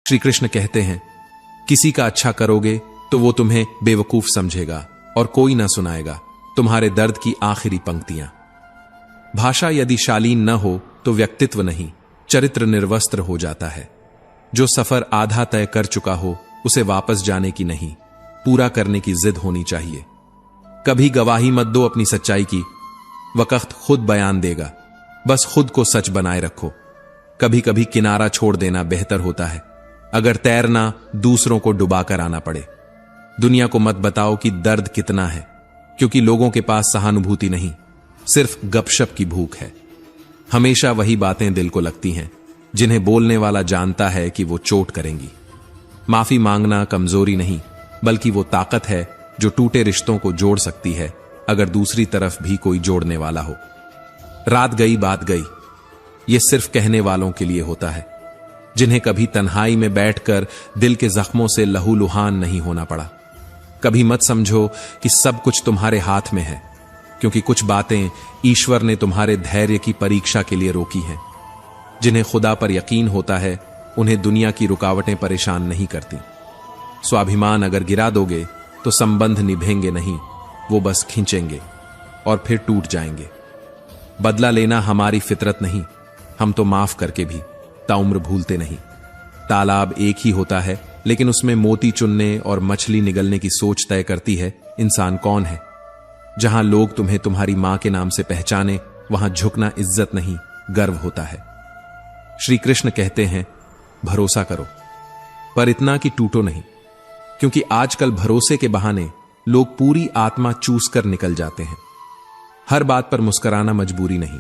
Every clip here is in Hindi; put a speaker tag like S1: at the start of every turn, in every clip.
S1: श्री कृष्ण कहते हैं, किसी का अच्छा करोगे तो वो तुम्हें बेवकूफ समझेगा और कोई ना सुनाएगा तुम्हारे दर्द की आखिरी पंक्तियां। भाषा यदि शालीन न हो तो व्यक्तित्व नहीं, चरित्र निर्वस्त्र हो जाता है। जो सफर आधा तय कर चुका हो उसे वापस जाने की नहीं, पूरा करने की जिद होनी चाहिए। कभी गवाही मत दो अपनी सच्चाई की, वक्त खुद बयान देगा, बस खुद को सच बनाए रखो। कभी कभी किनारा छोड़ देना बेहतर होता है, अगर तैरना दूसरों को डुबाकर आना पड़े। दुनिया को मत बताओ कि दर्द कितना है, क्योंकि लोगों के पास सहानुभूति नहीं, सिर्फ गपशप की भूख है। हमेशा वही बातें दिल को लगती हैं जिन्हें बोलने वाला जानता है कि वो चोट करेंगी। माफी मांगना कमजोरी नहीं, बल्कि वो ताकत है जो टूटे रिश्तों को जोड़ सकती है, अगर दूसरी तरफ भी कोई जोड़ने वाला हो। रात गई बात गई, ये सिर्फ कहने वालों के लिए होता है, जिन्हें कभी तन्हाई में बैठकर दिल के जख्मों से लहूलुहान नहीं होना पड़ा। कभी मत समझो कि सब कुछ तुम्हारे हाथ में है, क्योंकि कुछ बातें ईश्वर ने तुम्हारे धैर्य की परीक्षा के लिए रोकी हैं। जिन्हें खुदा पर यकीन होता है उन्हें दुनिया की रुकावटें परेशान नहीं करती। स्वाभिमान अगर गिरा दोगे तो संबंध निभेंगे नहीं, वो बस खींचेंगे और फिर टूट जाएंगे। बदला लेना हमारी फितरत नहीं, हम तो माफ करके भी ताउम्र भूलते नहीं। तालाब एक ही होता है, लेकिन उसमें मोती चुनने और मछली निगलने की सोच तय करती है इंसान कौन है। जहां लोग तुम्हें तुम्हारी मां के नाम से पहचाने, वहां झुकना इज्जत नहीं, गर्व होता है। श्री कृष्ण कहते हैं, भरोसा करो, पर इतना कि टूटो नहीं, क्योंकि आजकल भरोसे के बहाने लोग पूरी आत्मा चूस कर निकल जाते हैं। हर बात पर मुस्कुराना मजबूरी नहीं,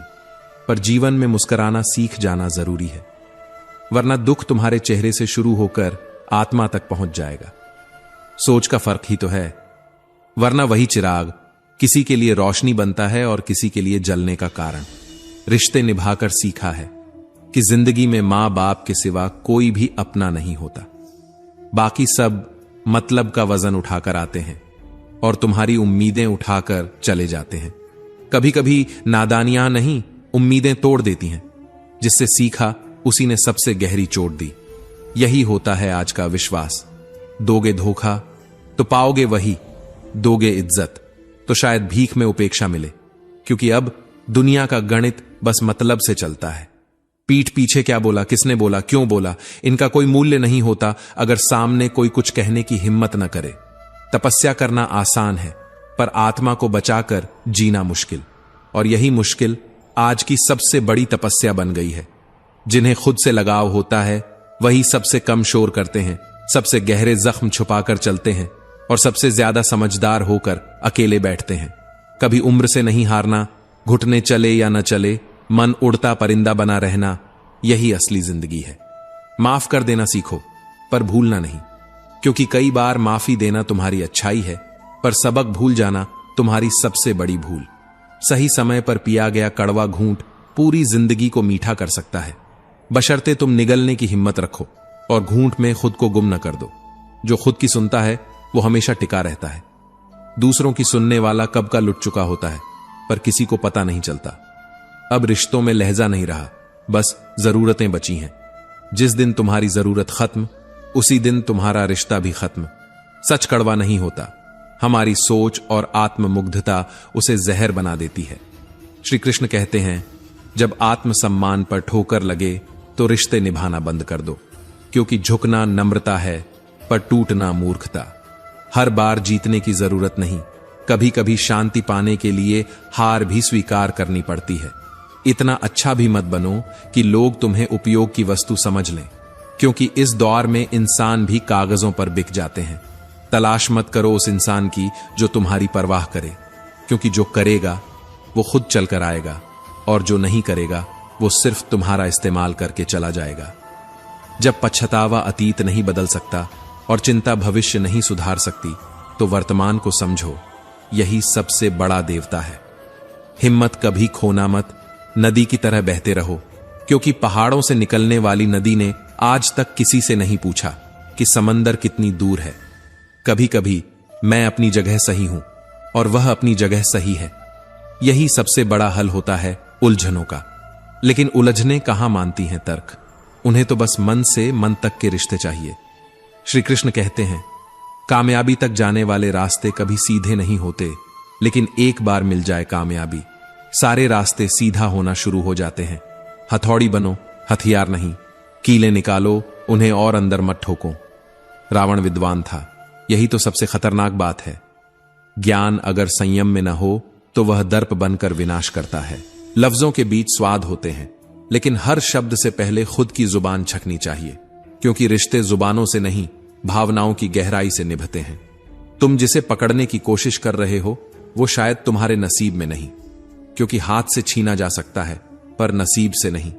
S1: पर जीवन में मुस्कुराना सीख जाना जरूरी है, वरना दुख तुम्हारे चेहरे से शुरू होकर आत्मा तक पहुंच जाएगा। सोच का फर्क ही तो है, वरना वही चिराग किसी के लिए रोशनी बनता है और किसी के लिए जलने का कारण। रिश्ते निभाकर सीखा है कि जिंदगी में मां बाप के सिवा कोई भी अपना नहीं होता। बाकी सब मतलब का वजन उठाकर आते हैं और तुम्हारी उम्मीदें उठाकर चले जाते हैं। कभी कभी नादानियां नहीं, उम्मीदें तोड़ देती हैं। जिससे सीखा उसी ने सबसे गहरी चोट दी। यही होता है आज का विश्वास। दोगे धोखा तो पाओगे वही, दोगे इज्जत तो शायद भीख में उपेक्षा मिले, क्योंकि अब दुनिया का गणित बस मतलब से चलता है। पीठ पीछे क्या बोला, किसने बोला, क्यों बोला, इनका कोई मूल्य नहीं होता अगर सामने कोई कुछ कहने की हिम्मत न करे। तपस्या करना आसान है, पर आत्मा को बचाकर जीना मुश्किल, और यही मुश्किल आज की सबसे बड़ी तपस्या बन गई है। जिन्हें खुद से लगाव होता है वही सबसे कम शोर करते हैं, सबसे गहरे जख्म छुपाकर चलते हैं और सबसे ज्यादा समझदार होकर अकेले बैठते हैं। कभी उम्र से नहीं हारना, घुटने चले या न चले, मन उड़ता परिंदा बना रहना, यही असली जिंदगी है। माफ कर देना सीखो, पर भूलना नहीं, क्योंकि कई बार माफी देना तुम्हारी अच्छाई है, पर सबक भूल जाना तुम्हारी सबसे बड़ी भूल। सही समय पर पिया गया कड़वा घूंट पूरी जिंदगी को मीठा कर सकता है, बशर्ते तुम निगलने की हिम्मत रखो और घूंट में खुद को गुम न कर दो। जो खुद की सुनता है वो हमेशा टिका रहता है। दूसरों की सुनने वाला कब का लुट चुका होता है, पर किसी को पता नहीं चलता। अब रिश्तों में लहजा नहीं रहा, बस जरूरतें बची हैं। जिस दिन तुम्हारी जरूरत खत्म, उसी दिन तुम्हारा रिश्ता भी खत्म। सच कड़वा नहीं होता, हमारी सोच और आत्ममुग्धता उसे जहर बना देती है। श्री कृष्ण कहते हैं, जब आत्मसम्मान पर ठोकर लगे तो रिश्ते निभाना बंद कर दो, क्योंकि झुकना नम्रता है, पर टूटना मूर्खता। हर बार जीतने की जरूरत नहीं, कभी कभी शांति पाने के लिए हार भी स्वीकार करनी पड़ती है। इतना अच्छा भी मत बनो कि लोग तुम्हें उपयोग की वस्तु समझ लें, क्योंकि इस दौर में इंसान भी कागजों पर बिक जाते हैं। तलाश मत करो उस इंसान की जो तुम्हारी परवाह करे, क्योंकि जो करेगा वो खुद चलकर आएगा, और जो नहीं करेगा वो सिर्फ तुम्हारा इस्तेमाल करके चला जाएगा। जब पछतावा अतीत नहीं बदल सकता और चिंता भविष्य नहीं सुधार सकती, तो वर्तमान को समझो, यही सबसे बड़ा देवता है। हिम्मत कभी खोना मत, नदी की तरह बहते रहो, क्योंकि पहाड़ों से निकलने वाली नदी ने आज तक किसी से नहीं पूछा कि समंदर कितनी दूर है। कभी कभी मैं अपनी जगह सही हूं और वह अपनी जगह सही है। यही सबसे बड़ा हल होता है उलझनों का। लेकिन उलझने कहां मानती हैं तर्क, उन्हें तो बस मन से मन तक के रिश्ते चाहिए। श्री कृष्ण कहते हैं, कामयाबी तक जाने वाले रास्ते कभी सीधे नहीं होते, लेकिन एक बार मिल जाए कामयाबी, सारे रास्ते सीधा होना शुरू हो जाते हैं। हथौड़ी बनो, हथियार नहीं। कीलें निकालो, उन्हें और अंदर मत ठोको। रावण विद्वान था, यही तो सबसे खतरनाक बात है। ज्ञान अगर संयम में न हो तो वह दर्प बनकर विनाश करता है। लफ्जों के बीच स्वाद होते हैं, लेकिन हर शब्द से पहले खुद की जुबान छकनी चाहिए, क्योंकि रिश्ते जुबानों से नहीं, भावनाओं की गहराई से निभते हैं। तुम जिसे पकड़ने की कोशिश कर रहे हो वो शायद तुम्हारे नसीब में नहीं, क्योंकि हाथ से छीना जा सकता है पर नसीब से नहीं।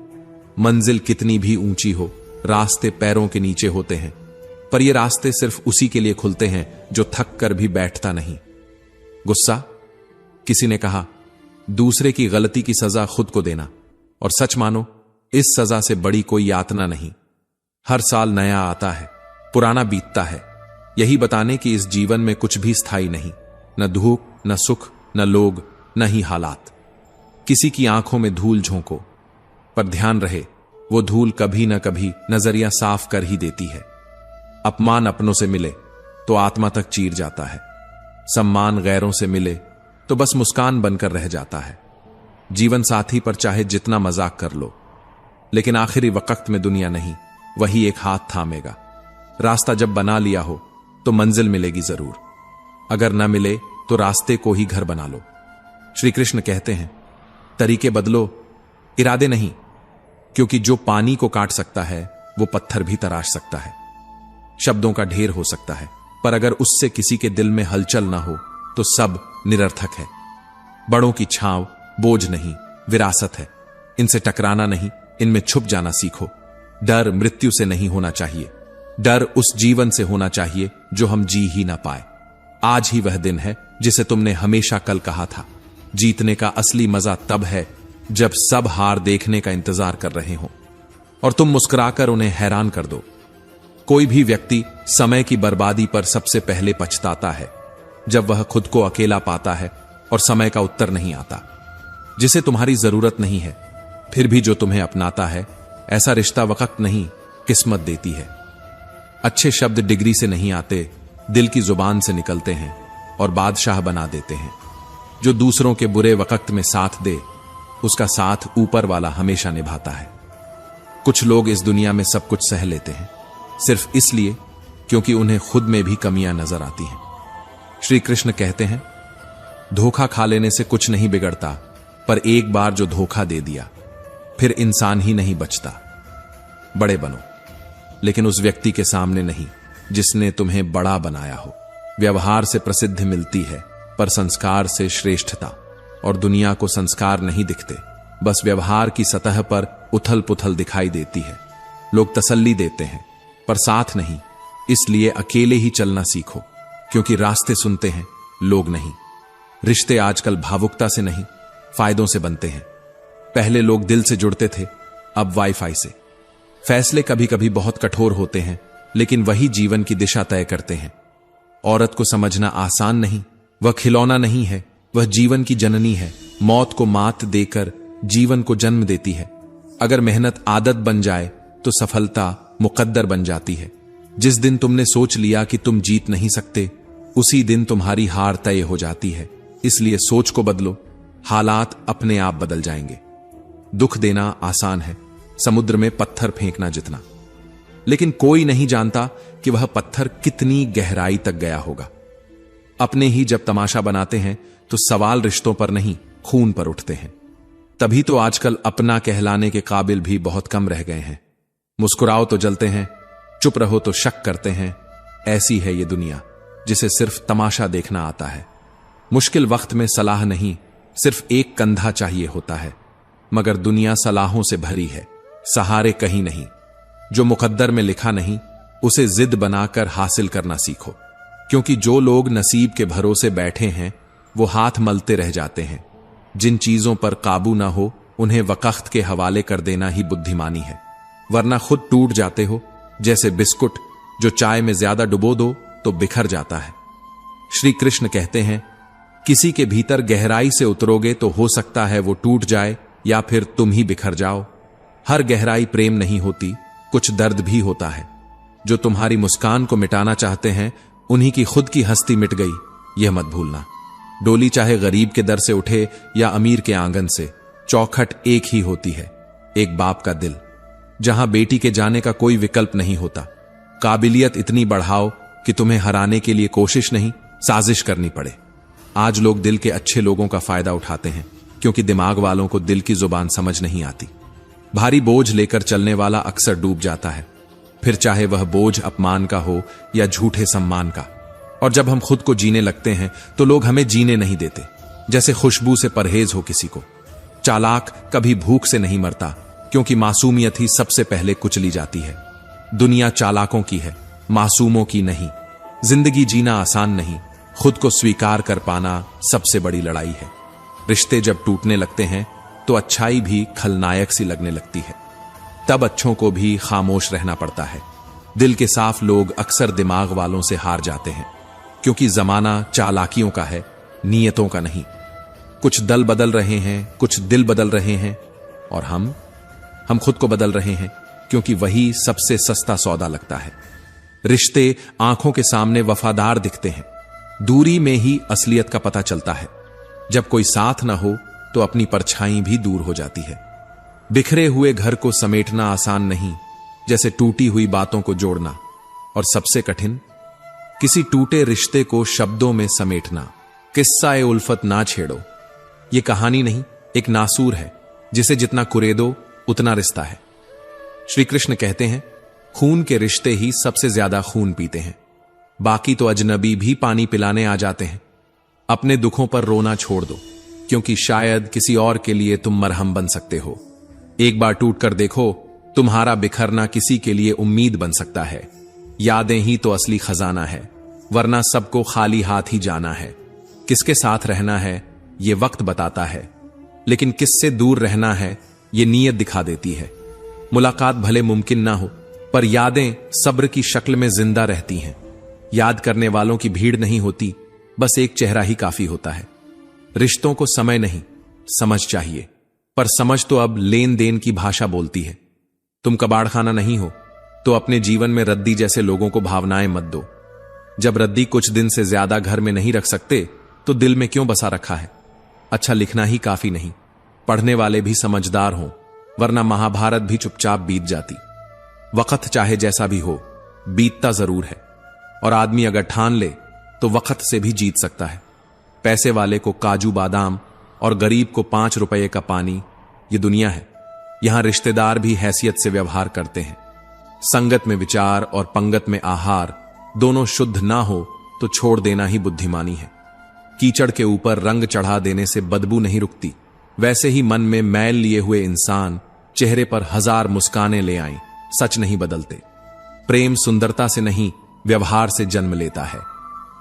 S1: मंजिल कितनी भी ऊंची हो, रास्ते पैरों के नीचे होते हैं, पर ये रास्ते सिर्फ उसी के लिए खुलते हैं जो थक कर भी बैठता नहीं। गुस्सा, किसी ने कहा, दूसरे की गलती की सजा खुद को देना, और सच मानो इस सजा से बड़ी कोई यातना नहीं। हर साल नया आता है, पुराना बीतता है, यही बताने कि इस जीवन में कुछ भी स्थायी नहीं, न धूप, न सुख, न लोग, न ही हालात। किसी की आंखों में धूल झोंको, पर ध्यान रहे वो धूल कभी न कभी नजरिया साफ कर ही देती है। अपमान अपनों से मिले तो आत्मा तक चीर जाता है, सम्मान गैरों से मिले तो बस मुस्कान बनकर रह जाता है। जीवन साथी पर चाहे जितना मजाक कर लो, लेकिन आखिरी वक्त में दुनिया नहीं, वही एक हाथ थामेगा। रास्ता जब बना लिया हो तो मंजिल मिलेगी जरूर, अगर न मिले तो रास्ते को ही घर बना लो। श्री कृष्ण कहते हैं, तरीके बदलो, इरादे नहीं, क्योंकि जो पानी को काट सकता है वो पत्थर भी तराश सकता है। शब्दों का ढेर हो सकता है, पर अगर उससे किसी के दिल में हलचल ना हो तो सब निरर्थक है। बड़ों की छांव बोझ नहीं, विरासत है। इनसे टकराना नहीं, इनमें छुप जाना सीखो। डर मृत्यु से नहीं होना चाहिए, डर उस जीवन से होना चाहिए जो हम जी ही ना पाए। आज ही वह दिन है जिसे तुमने हमेशा कल कहा था। जीतने का असली मजा तब है जब सब हार देखने का इंतजार कर रहे हो और तुम मुस्कुराकर उन्हें हैरान कर दो। कोई भी व्यक्ति समय की बर्बादी पर सबसे पहले पछताता है जब वह खुद को अकेला पाता है और समय का उत्तर नहीं आता। जिसे तुम्हारी जरूरत नहीं है फिर भी जो तुम्हें अपनाता है, ऐसा रिश्ता वक्त नहीं किस्मत देती है। अच्छे शब्द डिग्री से नहीं आते, दिल की जुबान से निकलते हैं और बादशाह बना देते हैं। जो दूसरों के बुरे वक्त में साथ दे, उसका साथ ऊपर वाला हमेशा निभाता है। कुछ लोग इस दुनिया में सब कुछ सह लेते हैं सिर्फ इसलिए क्योंकि उन्हें खुद में भी कमियां नजर आती हैं। श्री कृष्ण कहते हैं, धोखा खा लेने से कुछ नहीं बिगड़ता, पर एक बार जो धोखा दे दिया फिर इंसान ही नहीं बचता। बड़े बनो, लेकिन उस व्यक्ति के सामने नहीं जिसने तुम्हें बड़ा बनाया हो। व्यवहार से प्रसिद्धि मिलती है, पर संस्कार से श्रेष्ठता। और दुनिया को संस्कार नहीं दिखते, बस व्यवहार की सतह पर उथल पुथल दिखाई देती है। लोग तसल्ली देते हैं पर साथ नहीं, इसलिए अकेले ही चलना सीखो, क्योंकि रास्ते सुनते हैं, लोग नहीं। रिश्ते आजकल भावुकता से नहीं, फायदों से बनते हैं। पहले लोग दिल से जुड़ते थे, अब वाईफाई से। फैसले कभी कभी बहुत कठोर होते हैं, लेकिन वही जीवन की दिशा तय करते हैं। औरत को समझना आसान नहीं, वह खिलौना नहीं है, वह जीवन की जननी है। मौत को मात देकर जीवन को जन्म देती है। अगर मेहनत आदत बन जाए तो सफलता मुकद्दर बन जाती है। जिस दिन तुमने सोच लिया कि तुम जीत नहीं सकते, उसी दिन तुम्हारी हार तय हो जाती है। इसलिए सोच को बदलो, हालात अपने आप बदल जाएंगे। दुख देना आसान है, समुद्र में पत्थर फेंकना जितना, लेकिन कोई नहीं जानता कि वह पत्थर कितनी गहराई तक गया होगा। अपने ही जब तमाशा बनाते हैं तो सवाल रिश्तों पर नहीं, खून पर उठते हैं। तभी तो आजकल अपना कहलाने के काबिल भी बहुत कम रह गए हैं। मुस्कुराओ तो जलते हैं, चुप रहो तो शक करते हैं। ऐसी है ये दुनिया जिसे सिर्फ तमाशा देखना आता है। मुश्किल वक्त में सलाह नहीं, सिर्फ एक कंधा चाहिए होता है। मगर दुनिया सलाहों से भरी है, सहारे कहीं नहीं। जो मुकद्दर में लिखा नहीं, उसे जिद बनाकर हासिल करना सीखो, क्योंकि जो लोग नसीब के भरोसे बैठे हैं वो हाथ मलते रह जाते हैं। जिन चीजों पर काबू ना हो उन्हें वक्त के हवाले कर देना ही बुद्धिमानी है, वरना खुद टूट जाते हो। जैसे बिस्कुट जो चाय में ज्यादा डुबो दो तो बिखर जाता है। श्री कृष्ण कहते हैं, किसी के भीतर गहराई से उतरोगे तो हो सकता है वो टूट जाए या फिर तुम ही बिखर जाओ। हर गहराई प्रेम नहीं होती, कुछ दर्द भी होता है। जो तुम्हारी मुस्कान को मिटाना चाहते हैं, उन्हीं की खुद की हस्ती मिट गई, यह मत भूलना। डोली चाहे गरीब के दर से उठे या अमीर के आंगन से, चौखट एक ही होती है, एक बाप का दिल। जहां बेटी के जाने का कोई विकल्प नहीं होता। काबिलियत इतनी बढ़ाओ कि तुम्हें हराने के लिए कोशिश नहीं, साजिश करनी पड़े। आज लोग दिल के अच्छे लोगों का फायदा उठाते हैं, क्योंकि दिमाग वालों को दिल की जुबान समझ नहीं आती। भारी बोझ लेकर चलने वाला अक्सर डूब जाता है, फिर चाहे वह बोझ अपमान का हो या झूठे सम्मान का। और जब हम खुद को जीने लगते हैं तो लोग हमें जीने नहीं देते, जैसे खुशबू से परहेज हो किसी को। चालाक कभी भूख से नहीं मरता, क्योंकि मासूमियत ही सबसे पहले कुचली जाती है। दुनिया चालाकों की है, मासूमों की नहीं। जिंदगी जीना आसान नहीं, खुद को स्वीकार कर पाना सबसे बड़ी लड़ाई है। रिश्ते जब टूटने लगते हैं तो अच्छाई भी खलनायक सी लगने लगती है। तब अच्छों को भी खामोश रहना पड़ता है। दिल के साफ लोग अक्सर दिमाग वालों से हार जाते हैं, क्योंकि जमाना चालाकियों का है, नीयतों का नहीं। कुछ दल बदल रहे हैं, कुछ दिल बदल रहे हैं, और हम खुद को बदल रहे हैं, क्योंकि वही सबसे सस्ता सौदा लगता है। रिश्ते आंखों के सामने वफादार दिखते हैं, दूरी में ही असलियत का पता चलता है। जब कोई साथ ना हो तो अपनी परछाई भी दूर हो जाती है। बिखरे हुए घर को समेटना आसान नहीं, जैसे टूटी हुई बातों को जोड़ना। और सबसे कठिन, किसी टूटे रिश्ते को शब्दों में समेटना। किस्सा ए उल्फत ना छेड़ो, यह कहानी नहीं, एक नासूर है, जिसे जितना कुरेदो उतना रिश्ता है। श्री कृष्ण कहते हैं, खून के रिश्ते ही सबसे ज्यादा खून पीते हैं, बाकी तो अजनबी भी पानी पिलाने आ जाते हैं। अपने दुखों पर रोना छोड़ दो, क्योंकि शायद किसी और के लिए तुम मरहम बन सकते हो। एक बार टूट कर देखो, तुम्हारा बिखरना किसी के लिए उम्मीद बन सकता है। यादें ही तो असली खजाना है, वरना सबको खाली हाथ ही जाना है। किसके साथ रहना है ये वक्त बताता है, लेकिन किससे दूर रहना है ये नीयत दिखा देती है। मुलाकात भले मुमकिन ना हो, पर यादें सब्र की शक्ल में जिंदा रहती हैं। याद करने वालों की भीड़ नहीं होती, बस एक चेहरा ही काफी होता है। रिश्तों को समय नहीं, समझ चाहिए, पर समझ तो अब लेन देन की भाषा बोलती है। तुम कबाड़खाना नहीं हो, तो अपने जीवन में रद्दी जैसे लोगों को भावनाएं मत दो। जब रद्दी कुछ दिन से ज्यादा घर में नहीं रख सकते, तो दिल में क्यों बसा रखा है। अच्छा लिखना ही काफी नहीं, पढ़ने वाले भी समझदार हों, वरना महाभारत भी चुपचाप बीत जाती। वक्त चाहे जैसा भी हो, बीतता जरूर है, और आदमी अगर ठान ले तो वक्त से भी जीत सकता है। पैसे वाले को काजू बादाम और गरीब को 5 रुपए का पानी, ये दुनिया है। यहां रिश्तेदार भी हैसियत से व्यवहार करते हैं। संगत में विचार और पंगत में आहार दोनों शुद्ध ना हो तो छोड़ देना ही बुद्धिमानी है। कीचड़ के ऊपर रंग चढ़ा देने से बदबू नहीं रुकती, वैसे ही मन में मैल लिए हुए इंसान चेहरे पर 1000 मुस्कानें ले आए, सच नहीं बदलते। प्रेम सुंदरता से नहीं, व्यवहार से जन्म लेता है।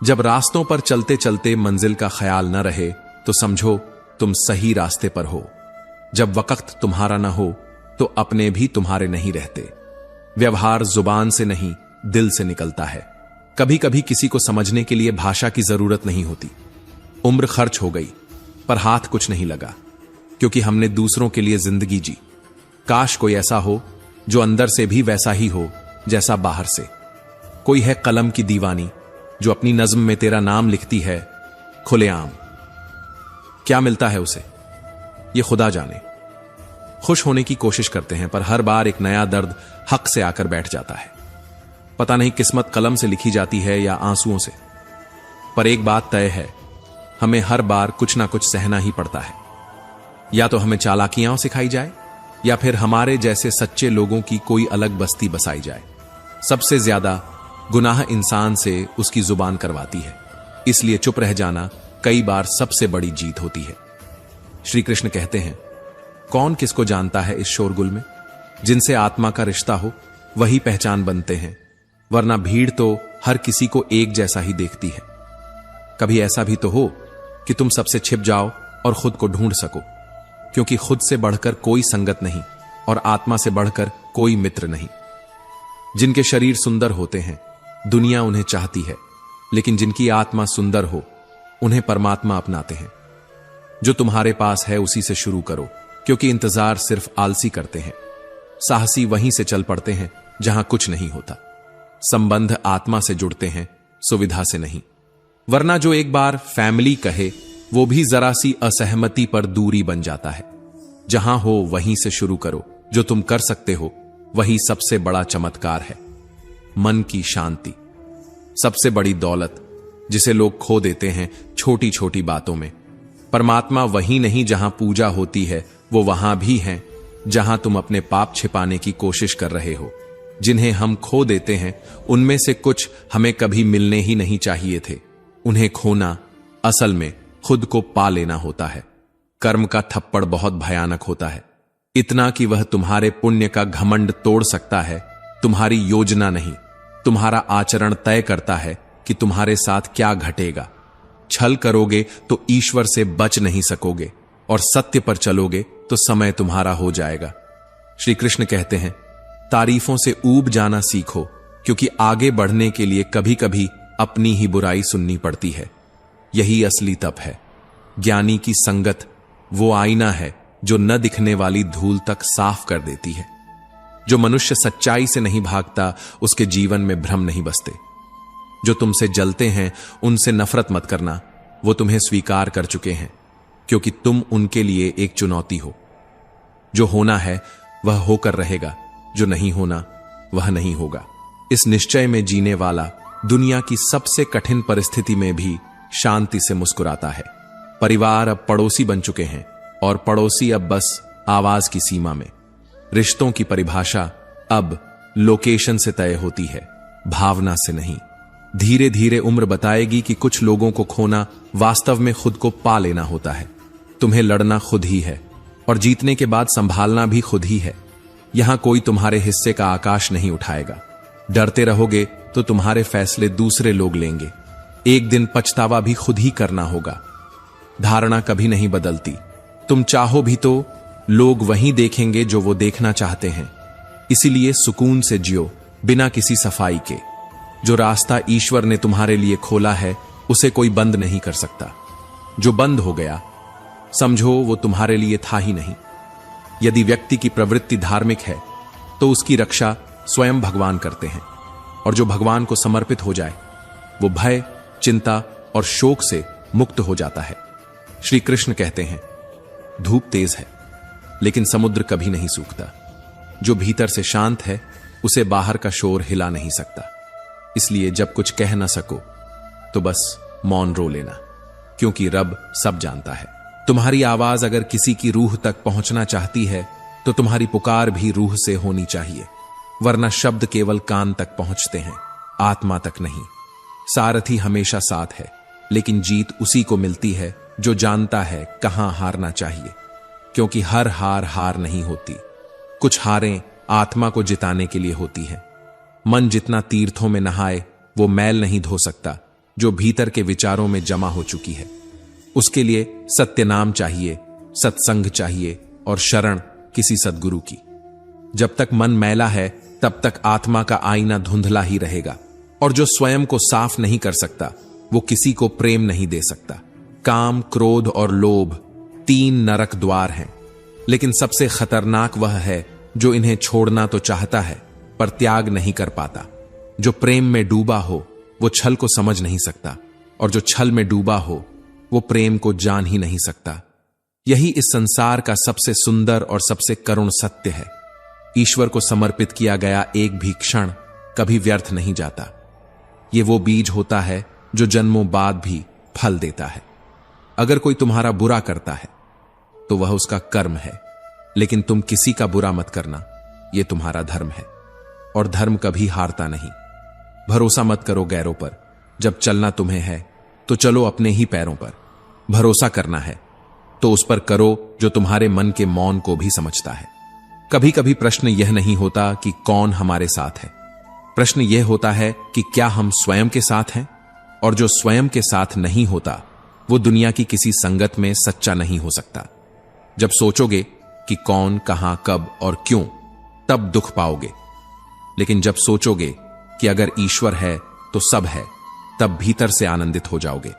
S1: जब रास्तों पर चलते चलते मंजिल का ख्याल न रहे, तो समझो तुम सही रास्ते पर हो। जब वक्त तुम्हारा न हो, तो अपने भी तुम्हारे नहीं रहते। व्यवहार जुबान से नहीं, दिल से निकलता है। कभी कभी किसी को समझने के लिए भाषा की जरूरत नहीं होती। उम्र खर्च हो गई, पर हाथ कुछ नहीं लगा, क्योंकि हमने दूसरों के लिए जिंदगी जी। काश कोई ऐसा हो जो अंदर से भी वैसा ही हो जैसा बाहर से। कोई है कलम की दीवानी जो अपनी नज्म में तेरा नाम लिखती है खुलेआम। क्या मिलता है उसे ये खुदा जाने। खुश होने की कोशिश करते हैं, पर हर बार एक नया दर्द हक से आकर बैठ जाता है। पता नहीं किस्मत कलम से लिखी जाती है या आंसुओं से, पर एक बात तय है, हमें हर बार कुछ ना कुछ सहना ही पड़ता है। या तो हमें चालाकियां सिखाई जाए, या फिर हमारे जैसे सच्चे लोगों की कोई अलग बस्ती बसाई जाए। सबसे ज्यादा गुनाह इंसान से उसकी जुबान करवाती है, इसलिए चुप रह जाना कई बार सबसे बड़ी जीत होती है। श्री कृष्ण कहते हैं, कौन किसको जानता है इस शोरगुल में। जिनसे आत्मा का रिश्ता हो वही पहचान बनते हैं, वरना भीड़ तो हर किसी को एक जैसा ही देखती है। कभी ऐसा भी तो हो कि तुम सबसे छिप जाओ और खुद को ढूंढ सको, क्योंकि खुद से बढ़कर कोई संगत नहीं और आत्मा से बढ़कर कोई मित्र नहीं। जिनके शरीर सुंदर होते हैं दुनिया उन्हें चाहती है, लेकिन जिनकी आत्मा सुंदर हो उन्हें परमात्मा अपनाते हैं। जो तुम्हारे पास है उसी से शुरू करो, क्योंकि इंतजार सिर्फ आलसी करते हैं। साहसी वहीं से चल पड़ते हैं जहां कुछ नहीं होता। संबंध आत्मा से जुड़ते हैं, सुविधा से नहीं। वरना जो एक बार फैमिली कहे वो भी जरा सी असहमति पर दूरी बन जाता है। जहां हो वहीं से शुरू करो। जो तुम कर सकते हो वही सबसे बड़ा चमत्कार है। मन की शांति सबसे बड़ी दौलत, जिसे लोग खो देते हैं छोटी छोटी बातों में। परमात्मा वही नहीं जहां पूजा होती है, वो वहां भी है जहां तुम अपने पाप छिपाने की कोशिश कर रहे हो। जिन्हें हम खो देते हैं उनमें से कुछ हमें कभी मिलने ही नहीं चाहिए थे। उन्हें खोना असल में खुद को पा लेना होता है। कर्म का थप्पड़ बहुत भयानक होता है, इतना कि वह तुम्हारे पुण्य का घमंड तोड़ सकता है। तुम्हारी योजना नहीं, तुम्हारा आचरण तय करता है कि तुम्हारे साथ क्या घटेगा। छल करोगे तो ईश्वर से बच नहीं सकोगे, और सत्य पर चलोगे तो समय तुम्हारा हो जाएगा। श्री कृष्ण कहते हैं, तारीफों से ऊब जाना सीखो, क्योंकि आगे बढ़ने के लिए कभी कभी अपनी ही बुराई सुननी पड़ती है। यही असली तप है। ज्ञानी की संगत वो आईना है जो न दिखने वाली धूल तक साफ कर देती है। जो मनुष्य सच्चाई से नहीं भागता, उसके जीवन में भ्रम नहीं बसते। जो तुमसे जलते हैं उनसे नफरत मत करना, वो तुम्हें स्वीकार कर चुके हैं, क्योंकि तुम उनके लिए एक चुनौती हो। जो होना है वह होकर रहेगा, जो नहीं होना वह नहीं होगा। इस निश्चय में जीने वाला दुनिया की सबसे कठिन परिस्थिति में भी शांति से मुस्कुराता है। परिवार अब पड़ोसी बन चुके हैं, और पड़ोसी अब बस आवाज की सीमा में। रिश्तों की परिभाषा अब लोकेशन से तय होती है, भावना से नहीं। धीरे धीरे उम्र बताएगी कि कुछ लोगों को खोना वास्तव में खुद को पा लेना होता है। तुम्हें लड़ना खुद ही है, और जीतने के बाद संभालना भी खुद ही है। यहां कोई तुम्हारे हिस्से का आकाश नहीं उठाएगा। डरते रहोगे तो तुम्हारे फैसले दूसरे लोग लेंगे। एक दिन पछतावा भी खुद ही करना होगा। धारणा कभी नहीं बदलती। तुम चाहो भी तो लोग वही देखेंगे जो वो देखना चाहते हैं। इसीलिए सुकून से जियो, बिना किसी सफाई के। जो रास्ता ईश्वर ने तुम्हारे लिए खोला है उसे कोई बंद नहीं कर सकता। जो बंद हो गया समझो वो तुम्हारे लिए था ही नहीं। यदि व्यक्ति की प्रवृत्ति धार्मिक है तो उसकी रक्षा स्वयं भगवान करते हैं, और जो भगवान को समर्पित हो जाए वो भय, चिंता और शोक से मुक्त हो जाता है। श्री कृष्ण कहते हैं, धूप तेज है लेकिन समुद्र कभी नहीं सूखता। जो भीतर से शांत है उसे बाहर का शोर हिला नहीं सकता। इसलिए जब कुछ कह ना सको तो बस मौन रो लेना, क्योंकि रब सब जानता है। तुम्हारी आवाज अगर किसी की रूह तक पहुंचना चाहती है तो तुम्हारी पुकार भी रूह से होनी चाहिए, वरना शब्द केवल कान तक पहुंचते हैं, आत्मा तक नहीं। सारथी हमेशा साथ है, लेकिन जीत उसी को मिलती है जो जानता है कहां हारना चाहिए, क्योंकि हर हार हार नहीं होती। कुछ हारें आत्मा को जिताने के लिए होती हैं। मन जितना तीर्थों में नहाए वो मैल नहीं धो सकता जो भीतर के विचारों में जमा हो चुकी है। उसके लिए सत्य नाम चाहिए, सत्संग चाहिए, और शरण किसी सद्गुरु की। जब तक मन मैला है तब तक आत्मा का आईना धुंधला ही रहेगा, और जो स्वयं को साफ नहीं कर सकता वो किसी को प्रेम नहीं दे सकता। काम, क्रोध और लोभ 3 नरक द्वार हैं, लेकिन सबसे खतरनाक वह है जो इन्हें छोड़ना तो चाहता है पर त्याग नहीं कर पाता। जो प्रेम में डूबा हो वो छल को समझ नहीं सकता, और जो छल में डूबा हो वो प्रेम को जान ही नहीं सकता। यही इस संसार का सबसे सुंदर और सबसे करुण सत्य है। ईश्वर को समर्पित किया गया एक भी क्षण कभी व्यर्थ नहीं जाता। ये वो बीज होता है जो जन्मों बाद भी फल देता है। अगर कोई तुम्हारा बुरा करता है तो वह उसका कर्म है, लेकिन तुम किसी का बुरा मत करना, यह तुम्हारा धर्म है, और धर्म कभी हारता नहीं। भरोसा मत करो गैरों पर। जब चलना तुम्हें है तो चलो अपने ही पैरों पर। भरोसा करना है तो उस पर करो जो तुम्हारे मन के मौन को भी समझता है। कभी कभी प्रश्न यह नहीं होता कि कौन हमारे साथ है, प्रश्न यह होता है कि क्या हम स्वयं के साथ हैं। और जो स्वयं के साथ नहीं होता वो दुनिया की किसी संगत में सच्चा नहीं हो सकता। जब सोचोगे कि कौन, कहां, कब और क्यों, तब दुख पाओगे। लेकिन जब सोचोगे कि अगर ईश्वर है तो सब है, तब भीतर से आनंदित हो जाओगे।